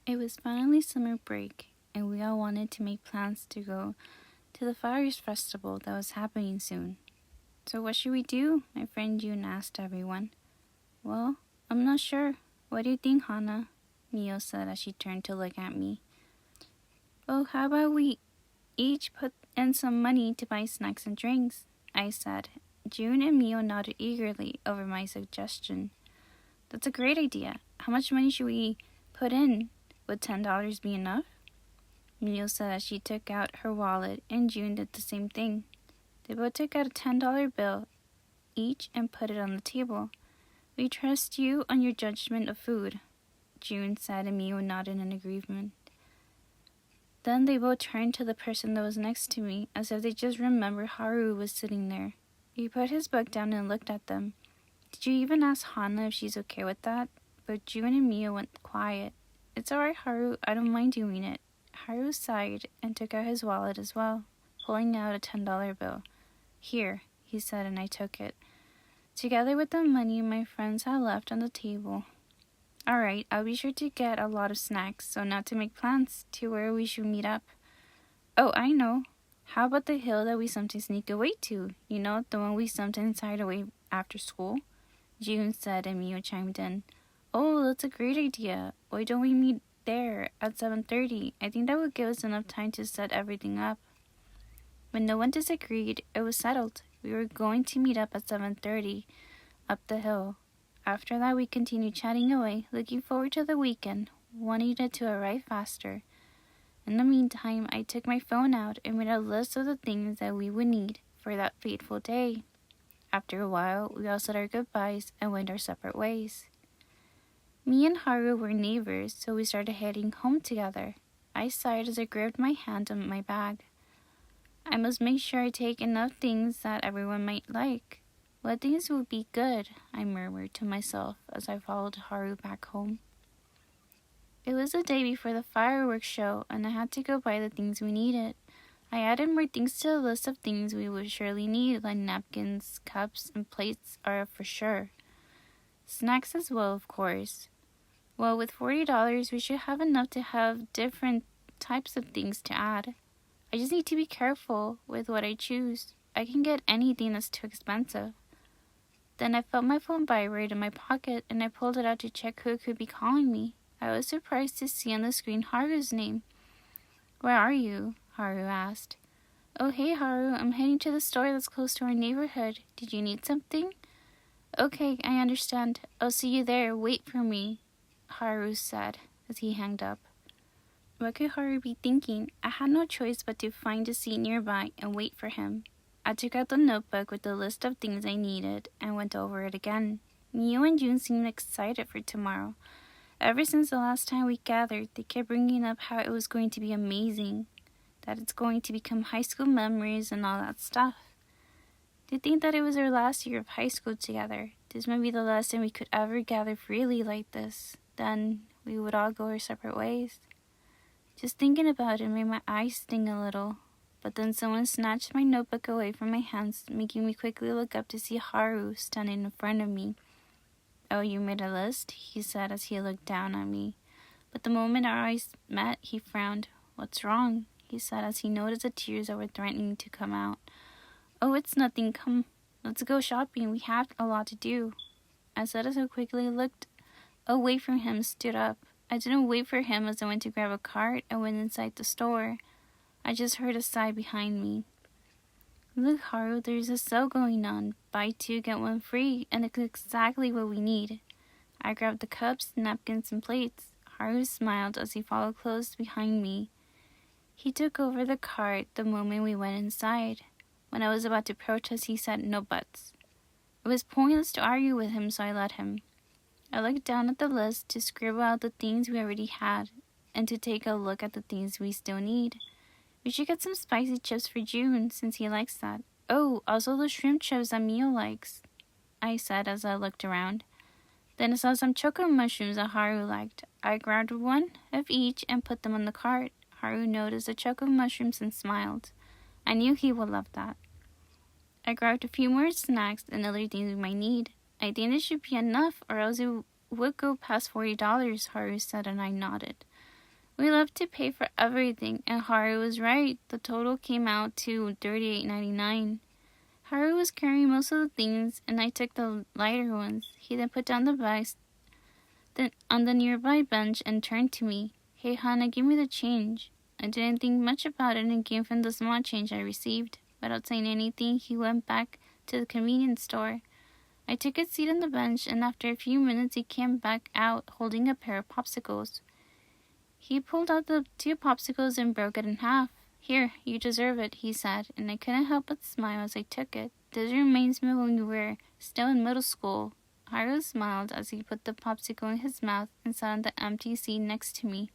It was finally summer break, and we all wanted to make plans to go to the Flowers Festival that was happening soon. So what should we do? My friend June asked everyone. Well, I'm not sure. What do you think, Hannah? Mio said as she turned to look at me. Oh, how about we each put in some money to buy snacks and drinks? I said. June and Mio nodded eagerly over my suggestion. That's a great idea. How much money should we put in? Would $10 be enough? Mio said as she took out her wallet, and June did the same thing. They both took out a $10 bill each and put it on the table. We trust you on your judgment of food, June said, and Mio nodded in agreement. Then they both turned to the person that was next to me, as if they just remembered Haru was sitting there. He put his book down and looked at them. Did you even ask Hana if she's okay with that? But June and Mio went quiet. It's alright, Haru. I don't mind doing it. Haru sighed and took out his wallet as well, pulling out a $10 bill. Here, he said, and I took it, together with the money my friends had left on the table. Alright, I'll be sure to get a lot of snacks, so now to make plans to where we should meet up. Oh, I know. How about the hill that we sometimes sneak away to? You know, the one we sometimes hide away after school? June said, and Mio chimed in. Oh, that's a great idea. Why don't we meet there at 7:30? I think that would give us enough time to set everything up. When no one disagreed, it was settled. We were going to meet up at 7:30 up the hill. After that, we continued chatting away, looking forward to the weekend, wanting it to arrive faster. In the meantime, I took my phone out and made a list of the things that we would need for that fateful day. After a while, we all said our goodbyes and went our separate ways. Me and Haru were neighbors, so we started heading home together. I sighed as I gripped my hand on my bag. I must make sure I take enough things that everyone might like. What things would be good? I murmured to myself as I followed Haru back home. It was the day before the fireworks show, and I had to go buy the things we needed. I added more things to the list of things we would surely need, like napkins, cups, and plates are for sure. Snacks as well, of course. Well, with $40, we should have enough to have different types of things to add. I just need to be careful with what I choose. I can get anything that's too expensive. Then I felt my phone vibrate in my pocket, and I pulled it out to check who could be calling me. I was surprised to see on the screen Haru's name. Where are you? Haru asked. Oh, hey, Haru. I'm heading to the store that's close to our neighborhood. Did you need something? Okay, I understand. I'll see you there. Wait for me, Haru said as he hung up. What could Haru be thinking? I had no choice but to find a seat nearby and wait for him. I took out the notebook with the list of things I needed and went over it again. Mio and June seemed excited for tomorrow. Ever since the last time we gathered, they kept bringing up how it was going to be amazing, that it's going to become high school memories and all that stuff. They think that it was our last year of high school together. This might be the last time we could ever gather freely like this. Then we would all go our separate ways. Just thinking about it made my eyes sting a little. But then someone snatched my notebook away from my hands, making me quickly look up to see Haru standing in front of me. Oh, you made a list? He said as he looked down at me. But the moment our eyes met, he frowned. What's wrong? He said as he noticed the tears that were threatening to come out. Oh, it's nothing. Come, let's go shopping. We have a lot to do. I said as I quickly looked away from him, stood up. I didn't wait for him as I went to grab a cart and went inside the store. I just heard a sigh behind me. Look, Haru, there's a sale going on. Buy two, get one free, and it's exactly what we need. I grabbed the cups, napkins, and plates. Haru smiled as he followed close behind me. He took over the cart the moment we went inside. When I was about to protest, he said no buts. It was pointless to argue with him, so I let him. I looked down at the list to scribble out the things we already had, and to take a look at the things we still need. We should get some spicy chips for June, since he likes that. Oh, also the shrimp chips that Mio likes, I said as I looked around. Then I saw some choco mushrooms that Haru liked. I grabbed one of each and put them on the cart. Haru noticed the choco mushrooms and smiled. I knew he would love that. I grabbed a few more snacks and other things we might need. I think this should be enough, or else it would go past $40, Haru said, and I nodded. We love to pay for everything, and Haru was right. The total came out to $38.99. Haru was carrying most of the things, and I took the lighter ones. He then put down the bags on the nearby bench and turned to me. "Hey, Hana, give me the change." I didn't think much about it and gave him the small change I received. Without saying anything, he went back to the convenience store. I took a seat on the bench, and after a few minutes, he came back out holding a pair of popsicles. He pulled out the 2 popsicles and broke it in half. "Here, you deserve it," he said, and I couldn't help but smile as I took it. "This reminds me when we were still in middle school." Haru smiled as he put the popsicle in his mouth and sat on the empty seat next to me.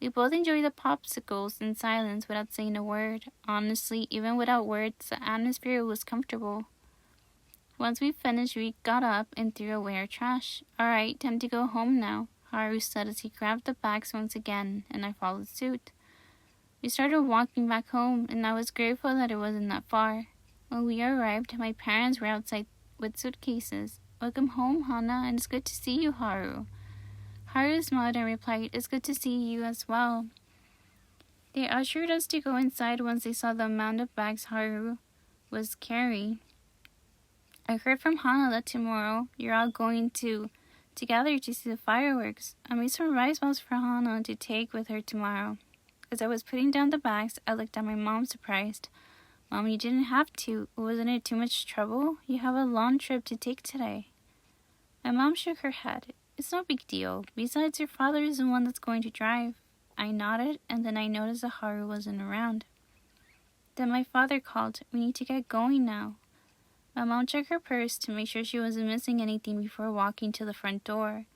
We both enjoyed the popsicles in silence without saying a word. Honestly, even without words, the atmosphere was comfortable. Once we finished, we got up and threw away our trash. "All right, time to go home now," Haru said as he grabbed the bags once again, and I followed suit. We started walking back home, and I was grateful that it wasn't that far. When we arrived, my parents were outside with suitcases. "Welcome home, Hana, and it's good to see you, Haru." Haru smiled and replied, "It's good to see you as well." They ushered us to go inside once they saw the amount of bags Haru was carrying. "I heard from Hana that tomorrow you're all going together to see the fireworks. I made some rice balls for Hana to take with her tomorrow." As I was putting down the bags, I looked at my mom surprised. "Mom, you didn't have to. Wasn't it too much trouble? You have a long trip to take today." My mom shook her head. "It's no big deal. Besides, your father is the one that's going to drive." I nodded, and then I noticed that Haru wasn't around. Then my father called. "We need to get going now." My mom checked her purse to make sure she wasn't missing anything before walking to the front door.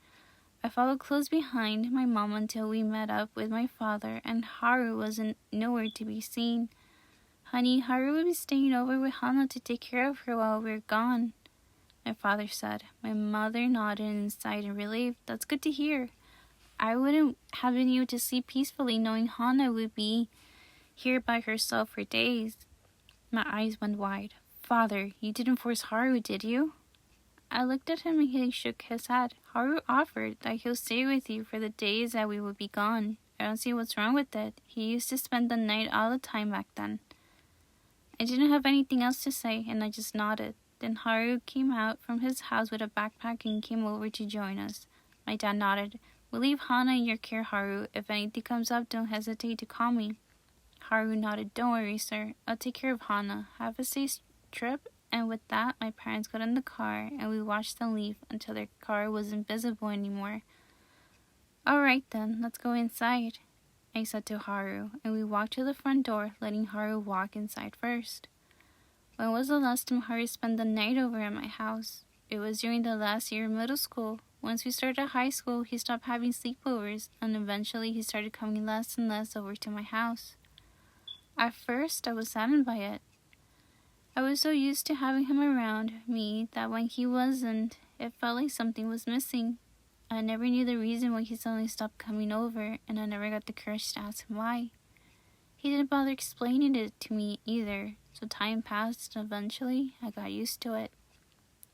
I followed close behind my mom until we met up with my father, and Haru wasn't nowhere to be seen. "Honey, Haru will be staying over with Hana to take care of her while we're gone," my father said. My mother nodded and sighed in relief. "That's good to hear. I wouldn't have been able to sleep peacefully knowing Hana would be here by herself for days." My eyes went wide. "Father, you didn't force Haru, did you?" I looked at him and he shook his head. "Haru offered that he'll stay with you for the days that we will be gone. I don't see what's wrong with it. He used to spend the night all the time back then." I didn't have anything else to say, and I just nodded. Then Haru came out from his house with a backpack and came over to join us. My dad nodded. "We'll leave Hana in your care, Haru. If anything comes up, don't hesitate to call me." Haru nodded. "Don't worry, sir. I'll take care of Hana. Have a safe trip." And with that, my parents got in the car, and we watched them leave until their car wasn't visible anymore. "All right then, let's go inside," I said to Haru, and we walked to the front door, letting Haru walk inside first. When was the last time Haru spent the night over at my house? It was during the last year of middle school. Once we started high school, he stopped having sleepovers, and eventually he started coming less and less over to my house. At first, I was saddened by it. I was so used to having him around me that when he wasn't, it felt like something was missing. I never knew the reason why he suddenly stopped coming over, and I never got the courage to ask him why. He didn't bother explaining it to me either, so time passed and eventually I got used to it.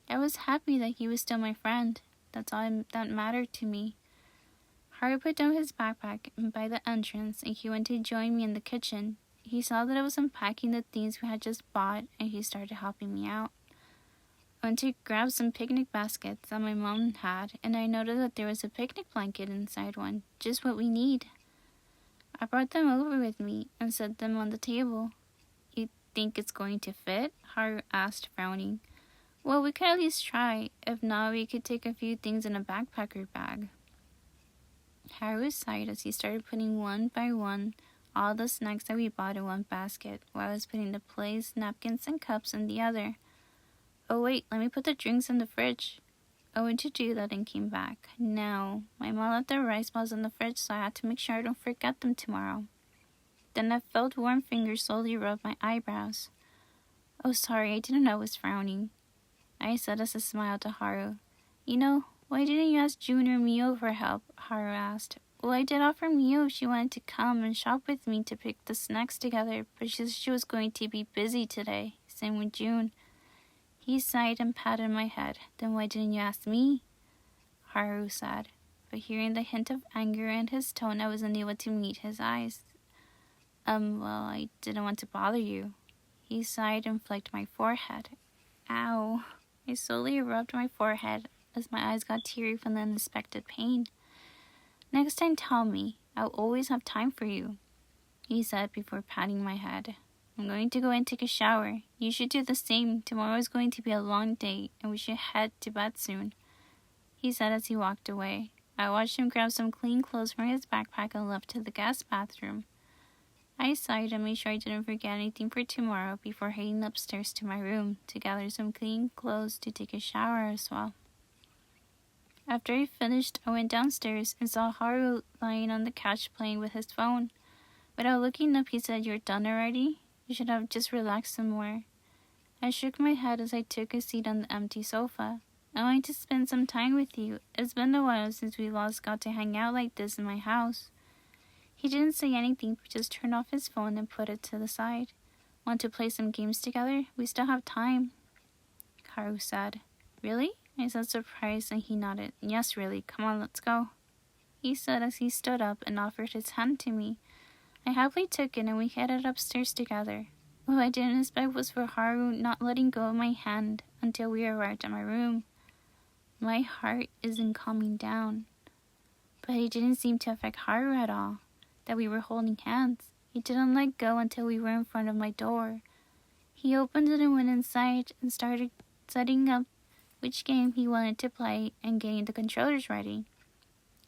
I was happy that he was still my friend. That's all that mattered to me. Haru put down his backpack by the entrance and he went to join me in the kitchen. He saw that I was unpacking the things we had just bought and he started helping me out. I went to grab some picnic baskets that my mom had, and I noticed that there was a picnic blanket inside one, just what we need. I brought them over with me and set them on the table. "You think it's going to fit?" Haru asked, frowning. "Well, we could at least try. If not, we could take a few things in a backpacker bag." Haru sighed as he started putting one by one all the snacks that we bought in one basket, while I was putting the plates, napkins, and cups in the other. "Oh wait, let me put the drinks in the fridge." I went to do that and came back. No, my mom left the rice balls in the fridge, so I had to make sure I don't forget them tomorrow. Then I felt warm fingers slowly rub my eyebrows. "Oh, sorry, I didn't know I was frowning," I said as I smiled to Haru. "You know, why didn't you ask June or Mio for help?" Haru asked. "Well, I did offer Mio if she wanted to come and shop with me to pick the snacks together, but she said she was going to be busy today. Same with June." He sighed and patted my head. "Then why didn't you ask me?" Haru said. but hearing the hint of anger in his tone, I was unable to meet his eyes. Well, I didn't want to bother you. He sighed and flicked my forehead. Ow. I slowly rubbed my forehead as my eyes got teary from the unexpected pain. Next time, tell me. I'll always have time for you, he said before patting my head. I'm going to go and take a shower. You should do the same. Tomorrow is going to be a long day, and we should head to bed soon, he said as he walked away. I watched him grab some clean clothes from his backpack and left to the guest bathroom. I sighed and made sure I didn't forget anything for tomorrow before heading upstairs to my room to gather some clean clothes to take a shower as well. After I finished, I went downstairs and saw Haru lying on the couch playing with his phone. Without looking up, he said, You're done already? You should have just relaxed some more. I shook my head as I took a seat on the empty sofa. I wanted to spend some time with you. It's been a while since we last got to hang out like this in my house. He didn't say anything, but just turned off his phone and put it to the side. Want to play some games together? We still have time, Haru said. Really? I said, surprised, and he nodded. Yes, really. Come on, let's go, he said as he stood up and offered his hand to me. I happily took it and we headed upstairs together. What I didn't expect was for Haru not letting go of my hand until we arrived at my room. My heart isn't calming down. But it didn't seem to affect Haru at all, that we were holding hands. He didn't let go until we were in front of my door. He opened it and went inside and started setting up which game he wanted to play and getting the controllers ready.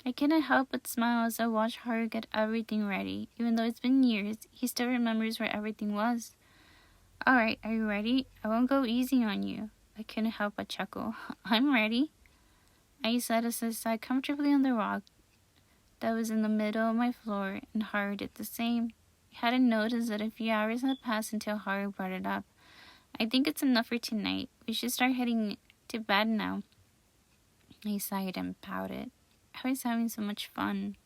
I couldn't help but smile as I watched Haru get everything ready. Even though it's been years, he still remembers where everything was. Alright, are you ready? I won't go easy on you. I couldn't help but chuckle. I'm ready, I said as I sat comfortably on the rock that was in the middle of my floor, and Haru did the same. I hadn't noticed that a few hours had passed until Haru brought it up. I think it's enough for tonight. We should start heading to bed now. I sighed and pouted. I was having so much fun.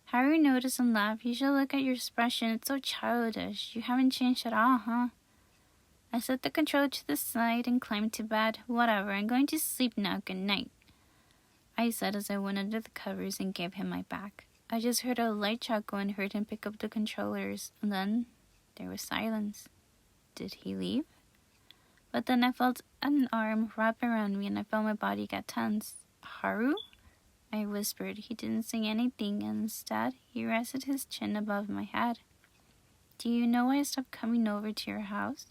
Haru noticed and laughed. You should look at your expression. It's so childish. You haven't changed at all, huh? I set the controller to the side and climbed to bed. Whatever, I'm going to sleep now. Good night, I said as I went under the covers and gave him my back. I just heard a light chuckle and heard him pick up the controllers, and then there was silence. Did he leave? But then I felt an arm wrap around me and I felt my body get tense. Haru? I whispered. He didn't say anything, and instead, he rested his chin above my head. Do you know why I stopped coming over to your house?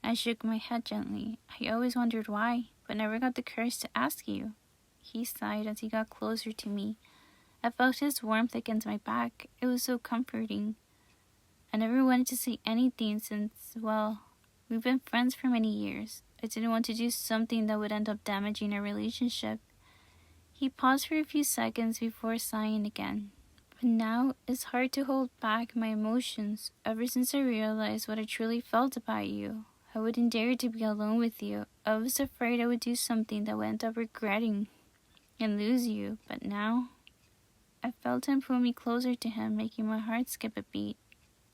I shook my head gently. I always wondered why, but never got the courage to ask you. He sighed as he got closer to me. I felt his warmth against my back. It was so comforting. I never wanted to say anything since, well, we've been friends for many years. I didn't want to do something that would end up damaging our relationship. He paused for a few seconds before sighing again. But now it's hard to hold back my emotions. Ever since I realized what I truly felt about you, I wouldn't dare to be alone with you. I was afraid I would do something that would end up regretting and lose you. But now, I felt him pull me closer to him, making my heart skip a beat.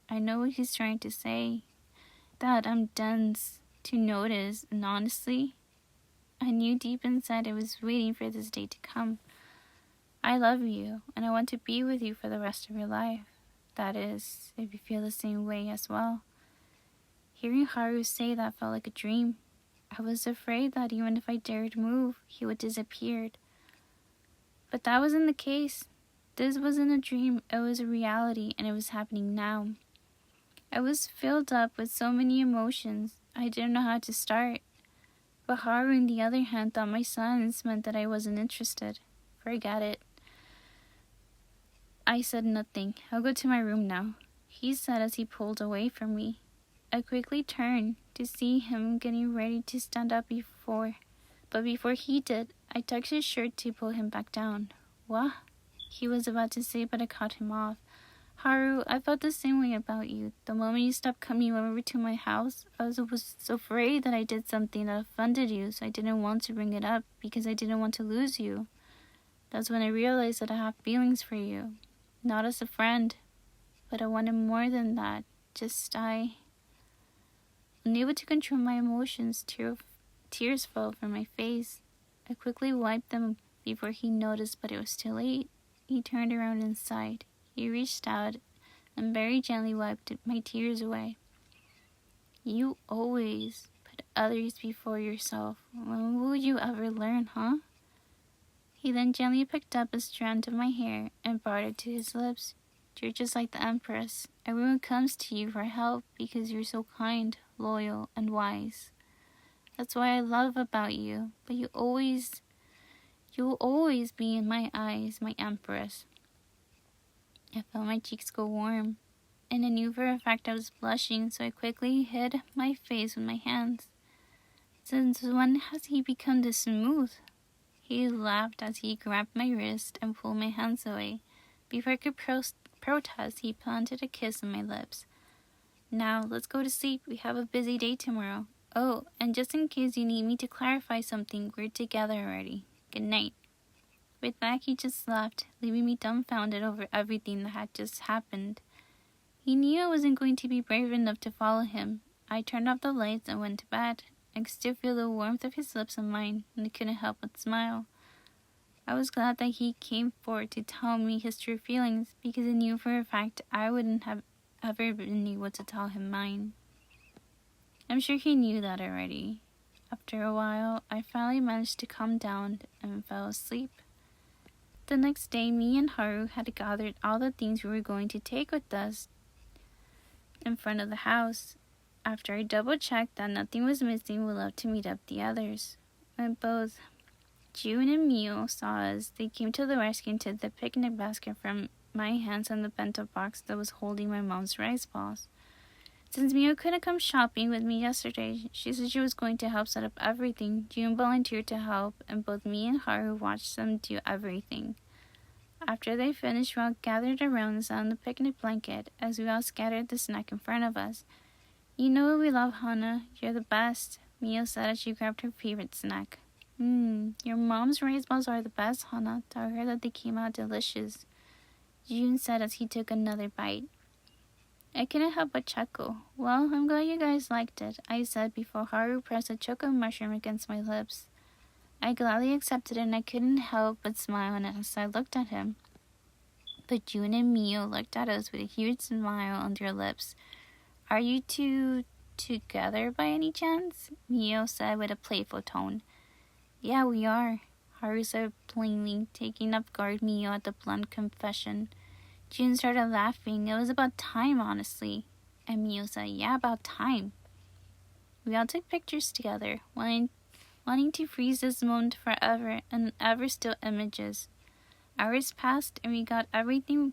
I know what he's trying to say. That I'm dense to notice, and honestly, I knew deep inside I was waiting for this day to come. I love you, and I want to be with you for the rest of your life. That is, if you feel the same way as well. Hearing Haru say that felt like a dream. I was afraid that even if I dared move, he would disappear. But that wasn't the case. This wasn't a dream, it was a reality, and it was happening now. I was filled up with so many emotions, I didn't know how to start. But Haru, on the other hand, thought my silence meant that I wasn't interested. Forget it. I said nothing. I'll go to my room now, he said as he pulled away from me. I quickly turned to see him getting ready to stand up but before he did, I tugged his shirt to pull him back down. What? He was about to say, but I cut him off. Haru, I felt the same way about you. The moment you stopped coming over to my house, I was so afraid that I did something that offended you, so I didn't want to bring it up because I didn't want to lose you. That's when I realized that I have feelings for you. Not as a friend, but I wanted more than that. Unable to control my emotions, tears fell from my face. I quickly wiped them Before he noticed, but it was too late, he turned around and sighed. He reached out and very gently wiped my tears away. You always put others before yourself. When will you ever learn, huh? He then gently picked up a strand of my hair and brought it to his lips. You're just like the Empress. Everyone comes to you for help because you're so kind, loyal, and wise. That's what I love about you. But you'll always be in my eyes, my Empress. I felt my cheeks go warm, and I knew for a fact I was blushing, so I quickly hid my face with my hands. Since when has he become this smooth? He laughed as he grabbed my wrist and pulled my hands away. Before I could protest, he planted a kiss on my lips. Now, let's go to sleep. We have a busy day tomorrow. Oh, and just in case you need me to clarify something, we're together already. Good night. With that, he just left, leaving me dumbfounded over everything that had just happened. He knew I wasn't going to be brave enough to follow him. I turned off the lights and went to bed. I could still feel the warmth of his lips on mine, and I couldn't help but smile. I was glad that he came forward to tell me his true feelings, because I knew for a fact I wouldn't have ever been able to tell him mine. I'm sure he knew that already. After a while, I finally managed to calm down and fell asleep. The next day, me and Haru had gathered all the things we were going to take with us in front of the house. After I double-checked that nothing was missing, we left to meet up the others. When both June and Mio saw us, they came to the rescue and took the picnic basket from my hands and the bento box that was holding my mom's rice balls. Since Mio couldn't come shopping with me yesterday, she said she was going to help set up everything. June volunteered to help, and both me and Haru watched them do everything. After they finished, we all gathered around and sat on the picnic blanket as we all scattered the snack in front of us. You know we love, Hana. You're the best, Mio said as she grabbed her favorite snack. Your mom's rice balls are the best, Hana. Tell her that they came out delicious, June said as he took another bite. I couldn't help but chuckle. Well, I'm glad you guys liked it, I said before Haru pressed a choco mushroom against my lips. I gladly accepted it, and I couldn't help but smile as I looked at him. But June and Mio looked at us with a huge smile on their lips. Are you two together by any chance? Mio said with a playful tone. Yeah, we are, Haru said plainly, taking off guard Mio at the blunt confession. June started laughing. It was about time, honestly. And Mio said, yeah, about time. We all took pictures together, wanting to freeze this moment forever and ever still images. Hours passed and we got everything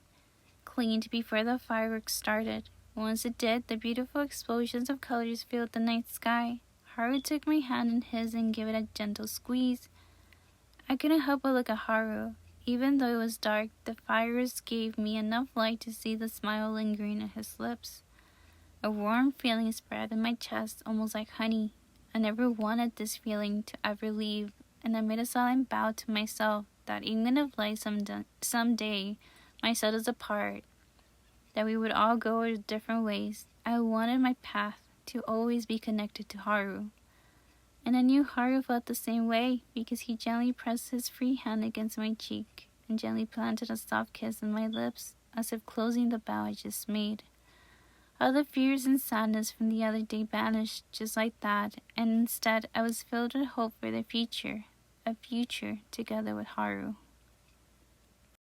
cleaned before the fireworks started. Once it did, the beautiful explosions of colors filled the night sky. Haru took my hand in his and gave it a gentle squeeze. I couldn't help but look at Haru. Even though it was dark, the fireworks gave me enough light to see the smile lingering on his lips. A warm feeling spread in my chest, almost like honey. I never wanted this feeling to ever leave, and I made a silent vow to myself that even if life someday might set us apart, that we would all go our different ways, I wanted my path to always be connected to Haru. And I knew Haru felt the same way, because he gently pressed his free hand against my cheek and gently planted a soft kiss on my lips, as if closing the vow I just made. All the fears and sadness from the other day vanished just like that, and instead I was filled with hope for the future, a future together with Haru.